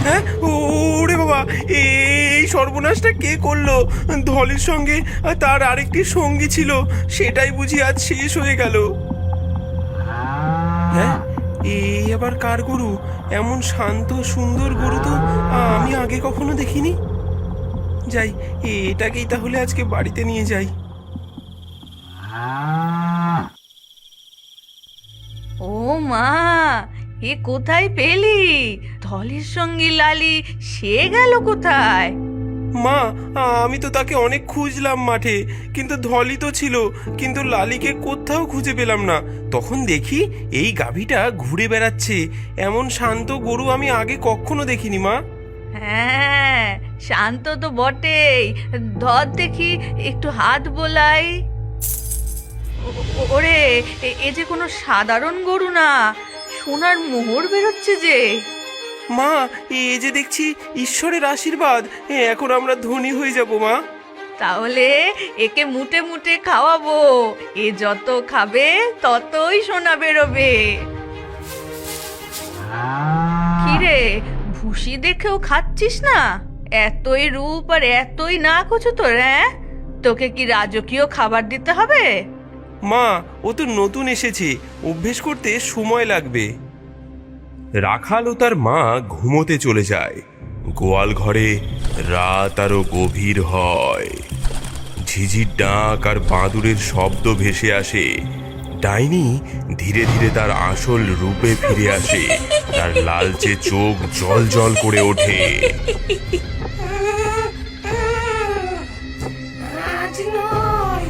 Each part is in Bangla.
হ্যাঁ, ওরে বাবা, এই সর্বনাশটা কে করলো? ধলির সঙ্গে তার আরেকটি সঙ্গী ছিল, সেটাই বুঝি আজ শেষ হয়ে গেল। হ্যাঁ, এই আবার কার গরু? এমন শান্ত সুন্দর গরু তো আমি আগে কখনো দেখিনি। যাই, এটাকেই তাহলে আজকে বাড়িতে নিয়ে যাই। ও মা, এ কোথায় পেলি? ধলের সঙ্গী লালি সে গেল কোথায়? মা, আমি তো তাকে অনেক খুঁজলাম মাঠে, কিন্তু ধলি তো ছিল, কিন্তু লালিকে কোথাও খুঁজে পেলাম না। তখন দেখি এই গাভীটা ঘুরে বেড়াচ্ছে। এমন শান্ত গরু আমি আগে কখনো দেখিনি মা। হ্যাঁ, শান্ত তো বটেই। ধর দেখি, একটু হাত বোলাই। ওরে, এ যে কোনো সাধারণ গরু না, সোনার মোহর বেরোচ্ছে যে। মা, এ যে দেখছি ঈশ্বরের আশীর্বাদ, এখন আমরা ধনী হয়ে যাব মা। তাহলে একে মুটে মুটে খাওয়াবো। এ যত খাবে ততই সোনা বেরোবে। কিরে, ভুসি দেখেও খাচ্ছিস না? এতই রূপ আর এতই না কচু তোর, হ্যাঁ? তোকে কি রাজকীয় খাবার দিতে হবে? মা, ও তো নতুন এসেছে, অভ্যেস করতে সময় লাগবে। রাখাল ও তার মা ঘুমোতে চলে যায়। গোয়াল ঘরে রাত আরো গভীর হয়। ঝিঝির ডাক আর বাঁদুরের শব্দ ভেসে আসে। ডাইনি ধীরে ধীরে তার আসল রূপে ফিরে আসে। তার লালচে চোখ জল জল করে ওঠে। আজ নয়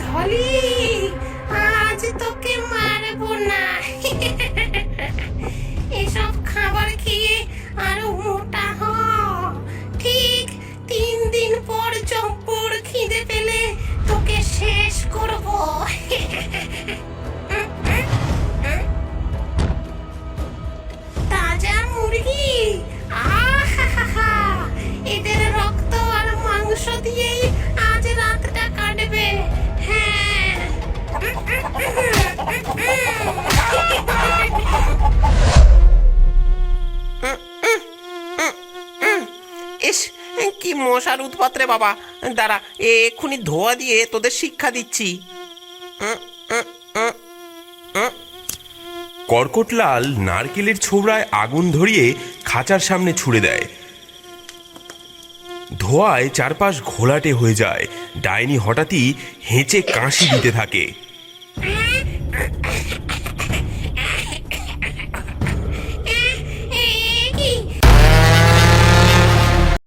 ধলি, আজ তোকে মারবো না। এসব খাবার খেয়ে আরো মোটা হ। ঠিক 3 দিন পর জব্বর খিদে পেলে তোকে শেষ করবো। তাজা মুরগি, আহা, এদের রক্ত আর মাংস দিয়েই আজ রাতটা কাটবে। হ্যাঁ। ইস, কি মশার উৎপাত রে বাবা! দাঁড়া, এক্ষুনি ধোয়া দিয়ে তোদের শিক্ষা দিচ্ছি। কর্কটলাল নারকেলের ছোবড়ায় আগুন ধরিয়ে খাঁচার সামনে ছুড়ে দেয়। ধোঁয়ায় চারপাশ ঘোলাটে হয়ে যায়। ডাইনি হঠাৎই হেঁচে কাশি দিতে থাকে।